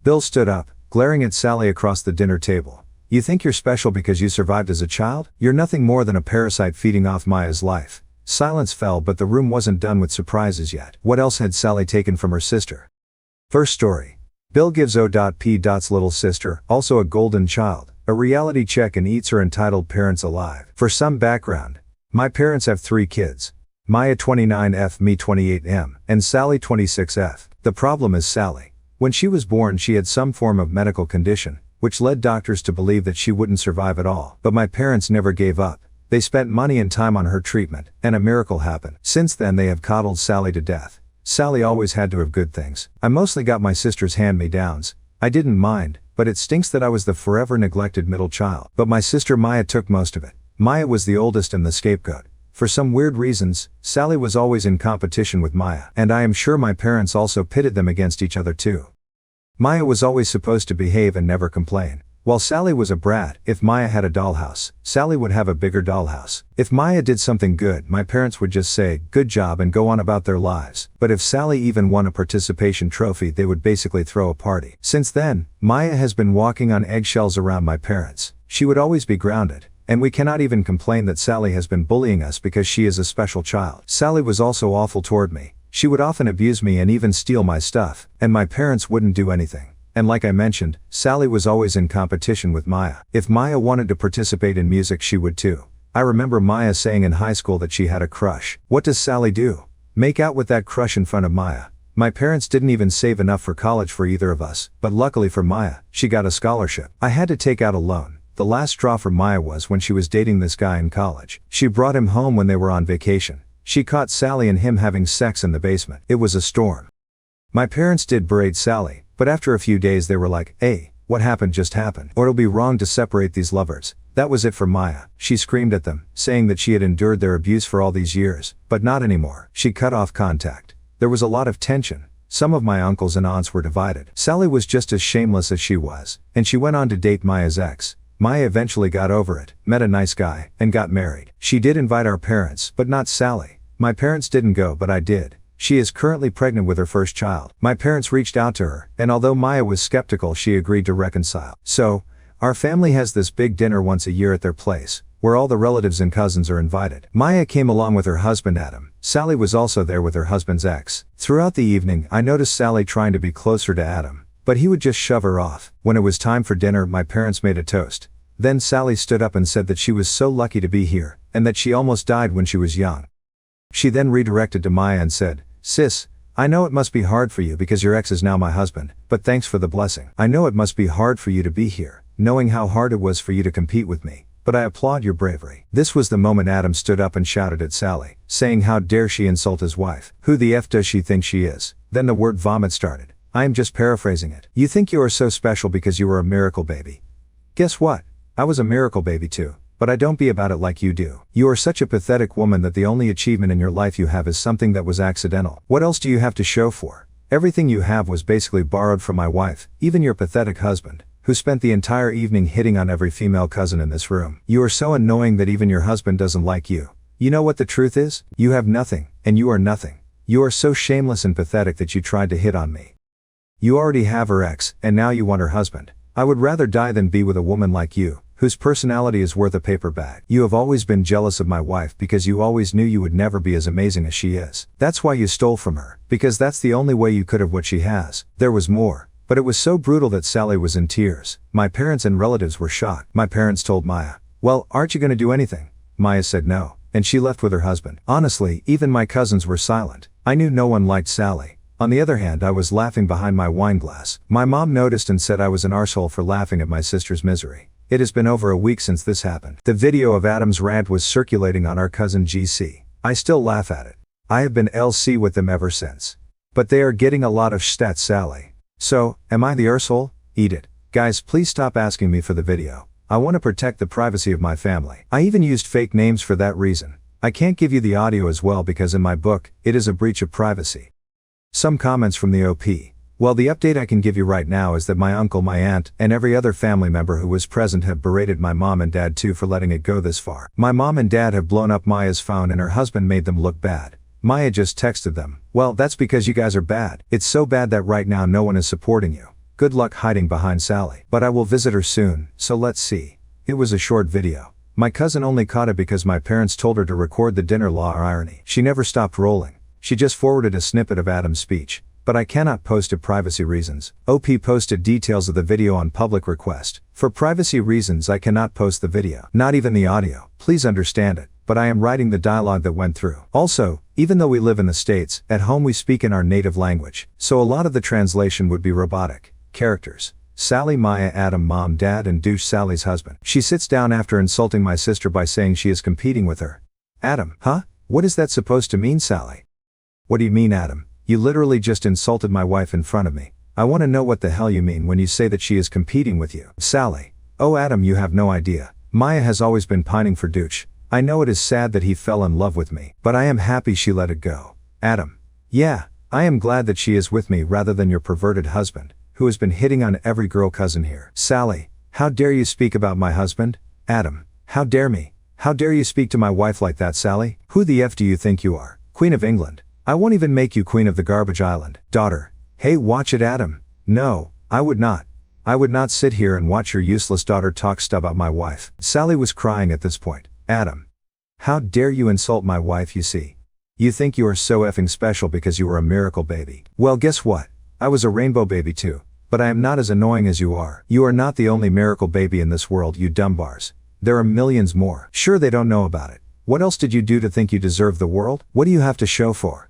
Bill stood up, glaring at Sally across the dinner table. You think you're special because you survived as a child? You're nothing more than a parasite feeding off Maya's life. Silence fell, but the room wasn't done with surprises yet. What else had Sally taken from her sister? First story. Bill gives O.P.'s little sister, also a golden child, a reality check and eats her entitled parents alive. For some background, my parents have 3 kids. Maya 29F, me 28M, and Sally 26F. The problem is Sally. When she was born, she had some form of medical condition, which led doctors to believe that she wouldn't survive at all. But my parents never gave up. They spent money and time on her treatment, and a miracle happened. Since then they have coddled Sally to death. Sally always had to have good things. I mostly got my sister's hand-me-downs. I didn't mind, but it stinks that I was the forever neglected middle child. But my sister Maya took most of it. Maya was the oldest and the scapegoat. For some weird reasons, Sally was always in competition with Maya, and I am sure my parents also pitted them against each other too. Maya was always supposed to behave and never complain. While Sally was a brat, if Maya had a dollhouse, Sally would have a bigger dollhouse. If Maya did something good, my parents would just say, "Good job," and go on about their lives. But if Sally even won a participation trophy, they would basically throw a party. Since then, Maya has been walking on eggshells around my parents. She would always be grounded. And we cannot even complain that Sally has been bullying us because she is a special child. Sally was also awful toward me. She would often abuse me and even steal my stuff, and my parents wouldn't do anything. And like I mentioned, Sally was always in competition with Maya. If Maya wanted to participate in music, she would too. I remember Maya saying in high school that she had a crush. What does Sally do? Make out with that crush in front of Maya. My parents didn't even save enough for college for either of us, but luckily for Maya, she got a scholarship. I had to take out a loan. The last straw for Maya was when she was dating this guy in college. She brought him home when they were on vacation. She caught Sally and him having sex in the basement. It was a storm. My parents did berate Sally, but after a few days they were like, "Hey, what happened just happened, or it'll be wrong to separate these lovers." That was it for Maya. She screamed at them, saying that she had endured their abuse for all these years, but not anymore. She cut off contact. There was a lot of tension. Some of my uncles and aunts were divided. Sally was just as shameless as she was, and she went on to date Maya's ex. Maya eventually got over it, met a nice guy, and got married. She did invite our parents, but not Sally. My parents didn't go, but I did. She is currently pregnant with her first child. My parents reached out to her, and although Maya was skeptical, she agreed to reconcile. So, our family has this big dinner once a year at their place, where all the relatives and cousins are invited. Maya came along with her husband Adam. Sally was also there with her husband's ex. Throughout the evening, I noticed Sally trying to be closer to Adam, but he would just shove her off. When it was time for dinner, my parents made a toast. Then Sally stood up and said that she was so lucky to be here, and that she almost died when she was young. She then redirected to Maya and said, "Sis, I know it must be hard for you because your ex is now my husband, but thanks for the blessing. I know it must be hard for you to be here, knowing how hard it was for you to compete with me, but I applaud your bravery." This was the moment Adam stood up and shouted at Sally, saying how dare she insult his wife. Who the F does she think she is? Then the word vomit started. I am just paraphrasing it. You think you are so special because you were a miracle baby. Guess what? I was a miracle baby too, but I don't be about it like you do. You are such a pathetic woman that the only achievement in your life you have is something that was accidental. What else do you have to show for? Everything you have was basically borrowed from my wife, even your pathetic husband, who spent the entire evening hitting on every female cousin in this room. You are so annoying that even your husband doesn't like you. You know what the truth is? You have nothing, and you are nothing. You are so shameless and pathetic that you tried to hit on me. You already have her ex, and now you want her husband. I would rather die than be with a woman like you, whose personality is worth a paper bag. You have always been jealous of my wife because you always knew you would never be as amazing as she is. That's why you stole from her, because that's the only way you could have what she has. There was more, but it was so brutal that Sally was in tears. My parents and relatives were shocked. My parents told Maya, "Well, aren't you going to do anything?" Maya said no, and she left with her husband. Honestly, even my cousins were silent. I knew no one liked Sally. On the other hand, I was laughing behind my wine glass. My mom noticed and said I was an arsehole for laughing at my sister's misery. It has been over a week since this happened. The video of Adam's rant was circulating on our cousin GC. I still laugh at it. I have been LC with them ever since. But they are getting a lot of stats, Sally. So, am I the arsehole? Eat it. Guys, please stop asking me for the video. I want to protect the privacy of my family. I even used fake names for that reason. I can't give you the audio as well because in my book, it is a breach of privacy. Some comments from the OP. Well, the update I can give you right now is that my uncle, my aunt, and every other family member who was present have berated my mom and dad too for letting it go this far. My mom and dad have blown up Maya's phone and her husband made them look bad. Maya just texted them, "Well, that's because you guys are bad. It's so bad that right now no one is supporting you. Good luck hiding behind Sally. But I will visit her soon, so let's see. It was a short video. My cousin only caught it because my parents told her to record the dinner. Law or irony. She never stopped rolling. She just forwarded a snippet of Adam's speech. But I cannot post it privacy reasons. OP posted details of the video on public request. For privacy reasons I cannot post the video. Not even the audio. Please understand it. But I am writing the dialogue that went through. Also, even though we live in the States, at home we speak in our native language. So a lot of the translation would be robotic. Characters. Sally, Maya, Adam, mom, dad, and douche Sally's husband. She sits down after insulting my sister by saying she is competing with her. Adam, huh? What is that supposed to mean, Sally? What do you mean, Adam? You literally just insulted my wife in front of me. I want to know what the hell you mean when you say that she is competing with you. Sally. Oh Adam, you have no idea. Maya has always been pining for douche. I know it is sad that he fell in love with me, but I am happy she let it go. Adam. Yeah, I am glad that she is with me rather than your perverted husband, who has been hitting on every girl cousin here. Sally. How dare you speak about my husband? Adam. How dare me? How dare you speak to my wife like that, Sally? Who the F do you think you are? Queen of England. I won't even make you queen of the garbage island. Daughter. Hey, watch it, Adam. No, I would not. I would not sit here and watch your useless daughter talk stuff about my wife. Sally was crying at this point. Adam. How dare you insult my wife, you see? You think you are so effing special because you are a miracle baby. Well, guess what? I was a rainbow baby too. But I am not as annoying as you are. You are not the only miracle baby in this world, you dumb bars. There are millions more. Sure, they don't know about it. What else did you do to think you deserve the world? What do you have to show for?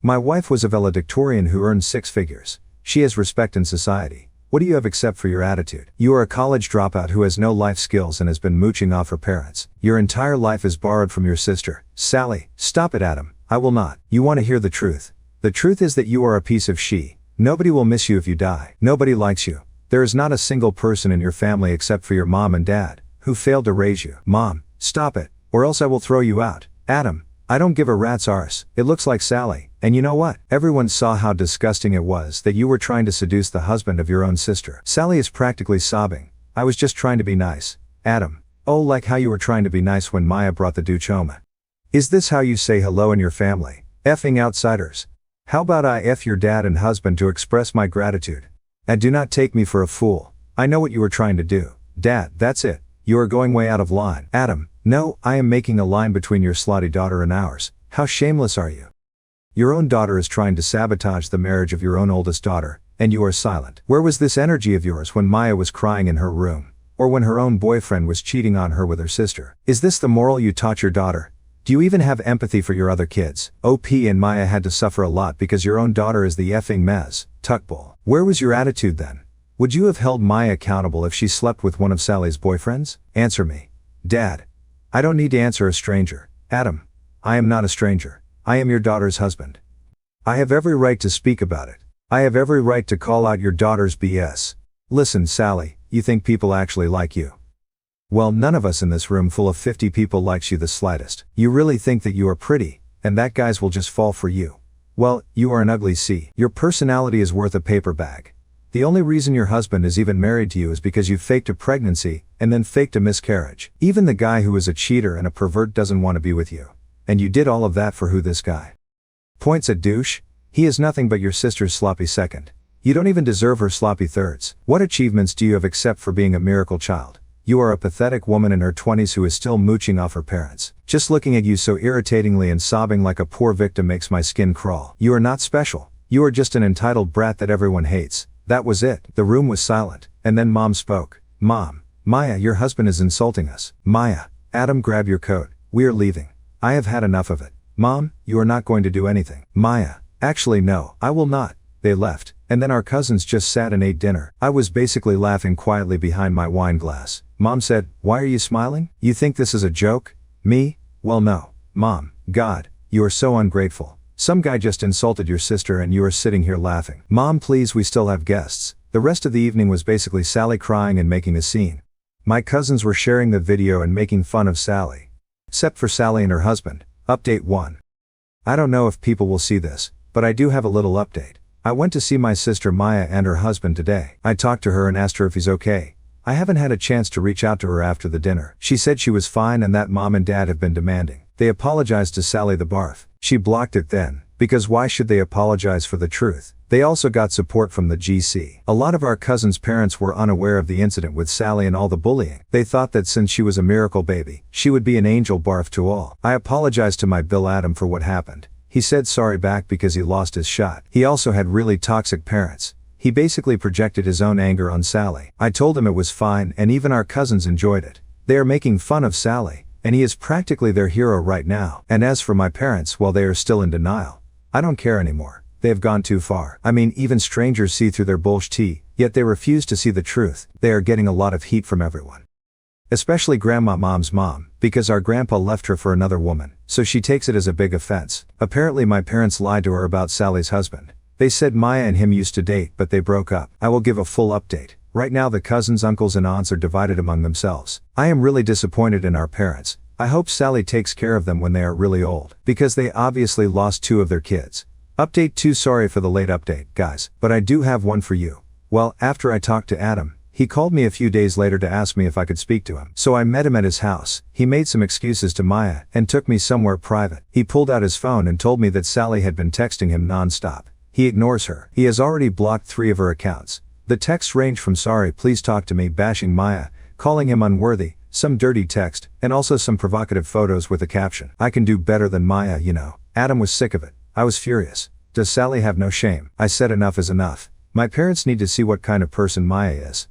My wife was a valedictorian who earned 6 figures. She has respect in society. What do you have except for your attitude? You are a college dropout who has no life skills and has been mooching off her parents. Your entire life is borrowed from your sister. Sally, stop it, Adam. I will not. You want to hear the truth. The truth is that you are a piece of she. Nobody will miss you if you die. Nobody likes you. There is not a single person in your family except for your mom and dad, who failed to raise you. Mom, stop it, or else I will throw you out. Adam, I don't give a rat's arse. It looks like Sally. And you know what? Everyone saw how disgusting it was that you were trying to seduce the husband of your own sister. Sally is practically sobbing. I was just trying to be nice. Adam. Oh, like how you were trying to be nice when Maya brought the douche home. Is this how you say hello in your family? Effing outsiders. How about I F your dad and husband to express my gratitude? And do not take me for a fool. I know what you were trying to do. Dad, that's it. You are going way out of line. Adam. No, I am making a line between your slutty daughter and ours. How shameless are you? Your own daughter is trying to sabotage the marriage of your own oldest daughter, and you are silent. Where was this energy of yours when Maya was crying in her room? Or when her own boyfriend was cheating on her with her sister? Is this the moral you taught your daughter? Do you even have empathy for your other kids? OP and Maya had to suffer a lot because your own daughter is the effing mez, tuckbull. Where was your attitude then? Would you have held Maya accountable if she slept with one of Sally's boyfriends? Answer me. Dad. I don't need to answer a stranger. Adam. I am not a stranger. I am your daughter's husband. I have every right to speak about it. I have every right to call out your daughter's BS. Listen, Sally, you think people actually like you? Well, none of us in this room full of 50 people likes you the slightest. You really think that you are pretty, and that guys will just fall for you. Well, you are an ugly C. Your personality is worth a paper bag. The only reason your husband is even married to you is because you faked a pregnancy, and then faked a miscarriage. Even the guy who is a cheater and a pervert doesn't want to be with you. And you did all of that for who, this guy? Points at douche? He is nothing but your sister's sloppy second. You don't even deserve her sloppy thirds. What achievements do you have except for being a miracle child? You are a pathetic woman in her 20s who is still mooching off her parents. Just looking at you so irritatingly and sobbing like a poor victim makes my skin crawl. You are not special. You are just an entitled brat that everyone hates. That was it. The room was silent, and then Mom spoke. Mom. Maya, your husband is insulting us. Maya. Adam, grab your coat. We are leaving. I have had enough of it. Mom, you are not going to do anything. Maya. Actually no, I will not. They left, and then our cousins just sat and ate dinner. I was basically laughing quietly behind my wine glass. Mom said, why are you smiling? You think this is a joke? Me? Well no. Mom. God, you are so ungrateful. Some guy just insulted your sister and you are sitting here laughing. Mom, please, we still have guests. The rest of the evening was basically Sally crying and making a scene. My cousins were sharing the video and making fun of Sally. Except for Sally and her husband. Update 1. I don't know if people will see this, but I do have a little update. I went to see my sister Maya and her husband today. I talked to her and asked her if he's okay. I haven't had a chance to reach out to her after the dinner. She said she was fine and that Mom and Dad have been demanding. They apologized to Sally the barf. She blocked it then, Because why should they apologize for the truth? They also got support from the GC. A lot of our cousins' parents were unaware of the incident with Sally and all the bullying. They thought that since she was a miracle baby, she would be an angel barf to all. I apologized to my Bill Adam for what happened. He said sorry back because he lost his shot. He also had really toxic parents. He basically projected his own anger on Sally. I told him it was fine and even our cousins enjoyed it. They are making fun of Sally, and he is practically their hero right now. And as for my parents, well, they are still in denial. I don't care anymore. They have gone too far. I mean, even strangers see through their bullshit, yet they refuse to see the truth. They are getting a lot of heat from everyone. Especially Grandma Mom's mom, because our grandpa left her for another woman, so she takes it as a big offense. Apparently my parents lied to her about Sally's husband. They said Maya and him used to date, but they broke up. I will give a full update. Right now the cousins, uncles and aunts are divided among themselves. I am really disappointed in our parents. I hope Sally takes care of them when they are really old, because they obviously lost 2 of their kids. Update 2. Sorry for the late update, guys, but I do have one for you. Well, after I talked to Adam, he called me a few days later to ask me if I could speak to him. So I met him at his house. He made some excuses to Maya and took me somewhere private. He pulled out his phone and told me that Sally had been texting him non-stop. He ignores her. He has already blocked 3 of her accounts. The texts range from sorry, please talk to me, bashing Maya, calling him unworthy, some dirty text, and also some provocative photos with a caption. I can do better than Maya, you know. Adam was sick of it. I was furious. Does Sally have no shame? I said enough is enough. My parents need to see what kind of person Maya is.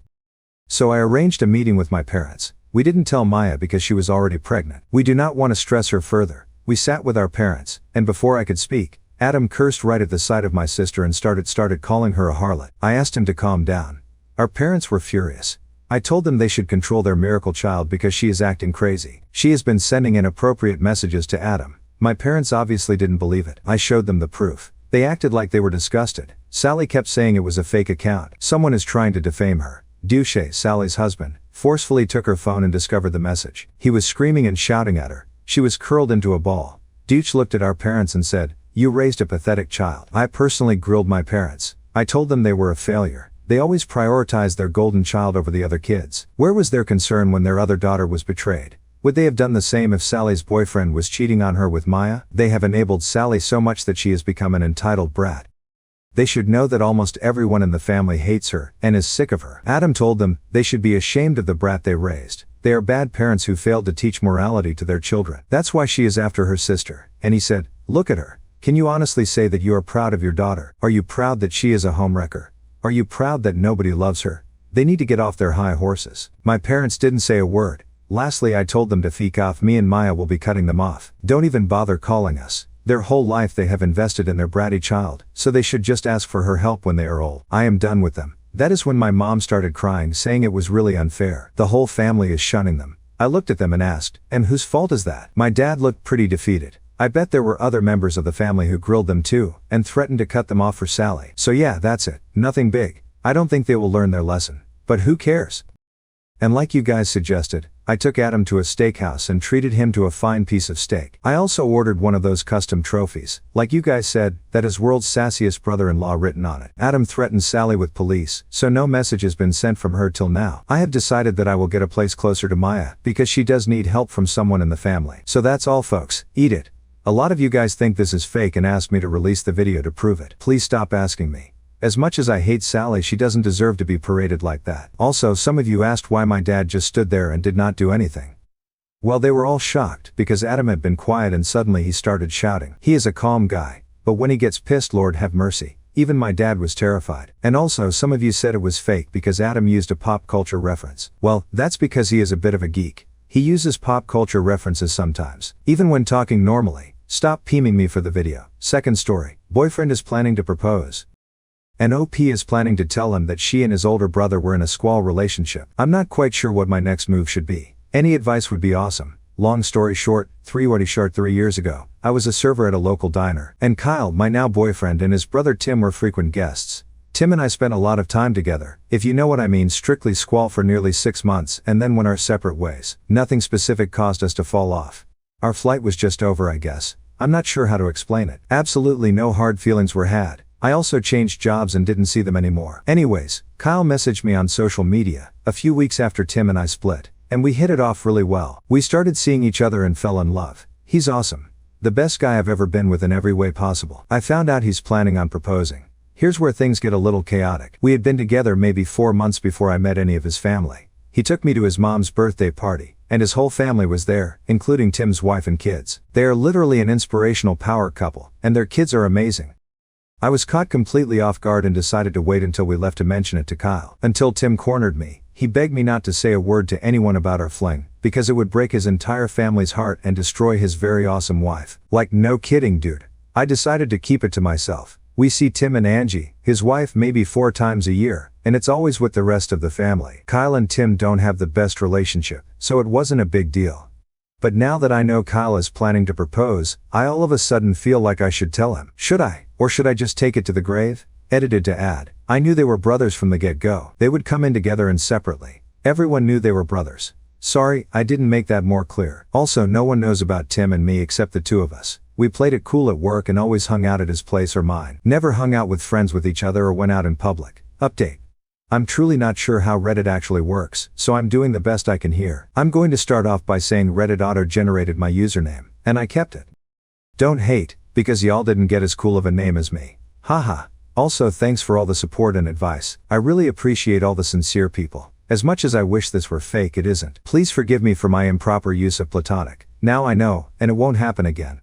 So I arranged a meeting with my parents. We didn't tell Maya because she was already pregnant. We do not want to stress her further. We sat with our parents, and before I could speak, Adam cursed right at the sight of my sister and started calling her a harlot. I asked him to calm down. Our parents were furious. I told them they should control their miracle child because she is acting crazy. She has been sending inappropriate messages to Adam. My parents obviously didn't believe it. I showed them the proof. They acted like they were disgusted. Sally kept saying it was a fake account. Someone is trying to defame her. Duche, Sally's husband, forcefully took her phone and discovered the message. He was screaming and shouting at her. She was curled into a ball. Duche looked at our parents and said, "You raised a pathetic child." I personally grilled my parents. I told them they were a failure. They always prioritized their golden child over the other kids. Where was their concern when their other daughter was betrayed? Would they have done the same if Sally's boyfriend was cheating on her with Maya? They have enabled Sally so much that she has become an entitled brat. They should know that almost everyone in the family hates her and is sick of her. Adam told them they should be ashamed of the brat they raised. They are bad parents who failed to teach morality to their children. That's why she is after her sister. And he said, "Look at her. Can you honestly say that you are proud of your daughter? Are you proud that she is a homewrecker? Are you proud that nobody loves her?" They need to get off their high horses. My parents didn't say a word. Lastly, I told them to feek off. Me and Maya will be cutting them off. Don't even bother calling us. Their whole life they have invested in their bratty child, so they should just ask for her help when they are old. I am done with them. That is when my mom started crying, saying it was really unfair. The whole family is shunning them. I looked at them and asked, "And whose fault is that?" My dad looked pretty defeated. I bet there were other members of the family who grilled them too, and threatened to cut them off for Sally. So yeah, that's it. Nothing big. I don't think they will learn their lesson. But who cares? And like you guys suggested, I took Adam to a steakhouse and treated him to a fine piece of steak. I also ordered one of those custom trophies, like you guys said, that has "World's Sassiest Brother-in-Law" written on it. Adam threatened Sally with police, so no message has been sent from her till now. I have decided that I will get a place closer to Maya, because she does need help from someone in the family. So that's all folks, eat it. A lot of you guys think this is fake and ask me to release the video to prove it. Please stop asking me. As much as I hate Sally, she doesn't deserve to be paraded like that. Also, some of you asked why my dad just stood there and did not do anything. Well, they were all shocked, because Adam had been quiet and suddenly he started shouting. He is a calm guy, but when he gets pissed, Lord have mercy. Even my dad was terrified. And also, some of you said it was fake because Adam used a pop culture reference. Well, that's because he is a bit of a geek. He uses pop culture references sometimes, even when talking normally. Stop peeming me for the video. Second story. Boyfriend is planning to propose. And OP is planning to tell him that she and his older brother were in a squall relationship. I'm not quite sure what my next move should be. Any advice would be awesome. Long story short, 3 years ago, I was a server at a local diner, and Kyle, my now boyfriend, and his brother Tim were frequent guests. Tim and I spent a lot of time together, if you know what I mean. Strictly squall for nearly 6 months and then went our separate ways. Nothing specific caused us to fall off. Our flight was just over, I guess. I'm not sure how to explain it. Absolutely no hard feelings were had. I also changed jobs and didn't see them anymore. Anyways, Kyle messaged me on social media a few weeks after Tim and I split, and we hit it off really well. We started seeing each other and fell in love. He's awesome. The best guy I've ever been with in every way possible. I found out he's planning on proposing. Here's where things get a little chaotic. We had been together maybe 4 months before I met any of his family. He took me to his mom's birthday party, and his whole family was there, including Tim's wife and kids. They are literally an inspirational power couple, and their kids are amazing. I was caught completely off guard and decided to wait until we left to mention it to Kyle. Until Tim cornered me. He begged me not to say a word to anyone about our fling, because it would break his entire family's heart and destroy his very awesome wife. Like, no kidding, dude. I decided to keep it to myself. We see Tim and Angie, his wife, maybe 4 times a year, and it's always with the rest of the family. Kyle and Tim don't have the best relationship, so it wasn't a big deal. But now that I know Kyle is planning to propose, I all of a sudden feel like I should tell him. Should I? Or should I just take it to the grave? Edited to add. I knew they were brothers from the get-go. They would come in together and separately. Everyone knew they were brothers. Sorry, I didn't make that more clear. Also, no one knows about Tim and me except the 2 of us. We played it cool at work and always hung out at his place or mine. Never hung out with friends with each other or went out in public. Update. I'm truly not sure how Reddit actually works, so I'm doing the best I can here. I'm going to start off by saying Reddit auto-generated my username, and I kept it. Don't hate, because y'all didn't get as cool of a name as me. Haha. Also, thanks for all the support and advice. I really appreciate all the sincere people. As much as I wish this were fake, it isn't. Please forgive me for my improper use of platonic. Now I know, and it won't happen again.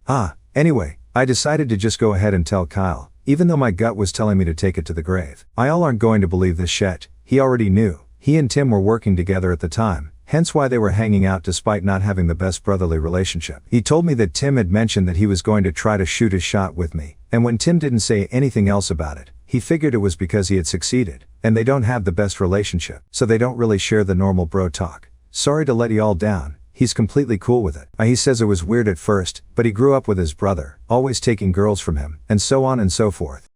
Anyway, I decided to just go ahead and tell Kyle, even though my gut was telling me to take it to the grave. I all aren't going to believe this shit. He already knew. He and Tim were working together at the time, hence why they were hanging out despite not having the best brotherly relationship. He told me that Tim had mentioned that he was going to try to shoot his shot with me, and when Tim didn't say anything else about it, he figured it was because he had succeeded, and they don't have the best relationship, so they don't really share the normal bro talk. Sorry to let y'all down. He's completely cool with it. He says it was weird at first, but he grew up with his brother, always taking girls from him, and so on and so forth.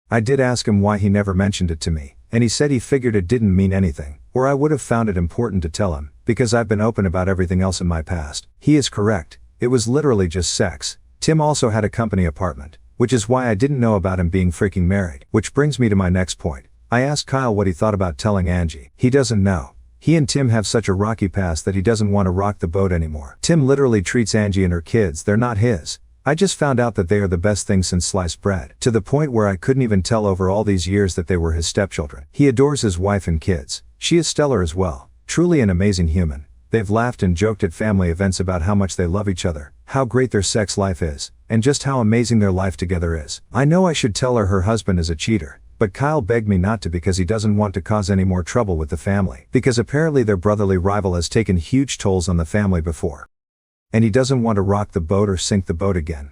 I did ask him why he never mentioned it to me, and he said he figured it didn't mean anything, or I would have found it important to tell him, because I've been open about everything else in my past. He is correct. It was literally just sex. Tim also had a company apartment, which is why I didn't know about him being freaking married. Which brings me to my next point. I asked Kyle what he thought about telling Angie. He doesn't know. He and Tim have such a rocky past that he doesn't want to rock the boat anymore. Tim literally treats Angie and her kids, they're not his. I just found out that they are the best thing since sliced bread. To the point where I couldn't even tell over all these years that they were his stepchildren. He adores his wife and kids. She is stellar as well. Truly an amazing human. They've laughed and joked at family events about how much they love each other, how great their sex life is, and just how amazing their life together is. I know I should tell her husband is a cheater, but Kyle begged me not to because he doesn't want to cause any more trouble with the family, because apparently their brotherly rival has taken huge tolls on the family before. And he doesn't want to rock the boat or sink the boat again.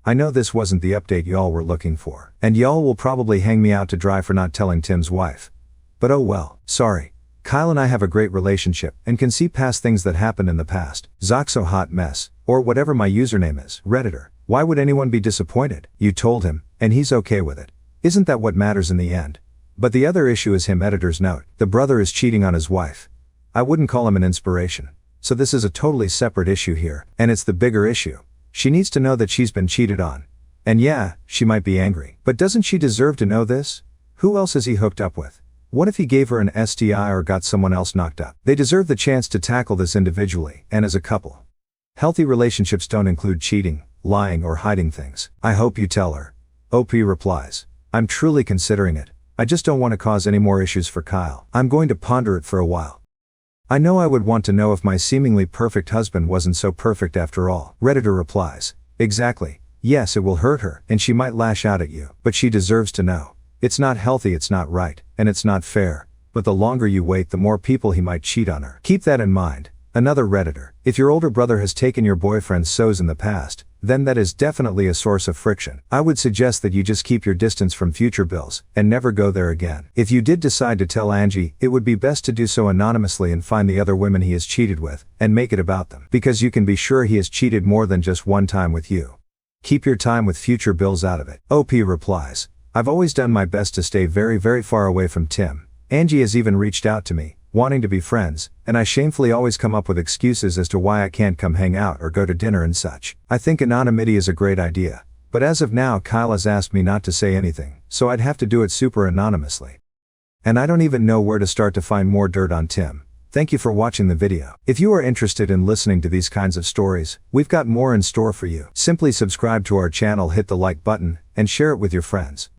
I know this wasn't the update y'all were looking for, and y'all will probably hang me out to dry for not telling Tim's wife. But oh well, sorry. Kyle and I have a great relationship, and can see past things that happened in the past. Zoxo hot mess, or whatever my username is. Redditor. Why would anyone be disappointed? You told him, and he's okay with it. Isn't that what matters in the end? But the other issue is him. Editor's note. The brother is cheating on his wife. I wouldn't call him an inspiration. So this is a totally separate issue here, and it's the bigger issue. She needs to know that she's been cheated on. And yeah, she might be angry. But doesn't she deserve to know this? Who else is he hooked up with? What if he gave her an STI or got someone else knocked up? They deserve the chance to tackle this individually, and as a couple. Healthy relationships don't include cheating, lying or hiding things. I hope you tell her. OP replies. I'm truly considering it. I just don't want to cause any more issues for Kyle. I'm going to ponder it for a while. I know I would want to know if my seemingly perfect husband wasn't so perfect after all. Redditor replies. Exactly. Yes, it will hurt her, and she might lash out at you, but she deserves to know. It's not healthy, it's not right, and it's not fair, but the longer you wait the more people he might cheat on her. Keep that in mind. Another Redditor. If your older brother has taken your boyfriend's so's in the past, then that is definitely a source of friction. I would suggest that you just keep your distance from future bills, and never go there again. If you did decide to tell Angie, it would be best to do so anonymously and find the other women he has cheated with, and make it about them. Because you can be sure he has cheated more than just one time with you. Keep your time with future bills out of it. OP replies. I've always done my best to stay very, very far away from Tim. Angie has even reached out to me, wanting to be friends, and I shamefully always come up with excuses as to why I can't come hang out or go to dinner and such. I think anonymity is a great idea, but as of now Kyle has asked me not to say anything, so I'd have to do it super anonymously. And I don't even know where to start to find more dirt on Tim. Thank you for watching the video. If you are interested in listening to these kinds of stories, we've got more in store for you. Simply subscribe to our channel, hit the like button, and share it with your friends.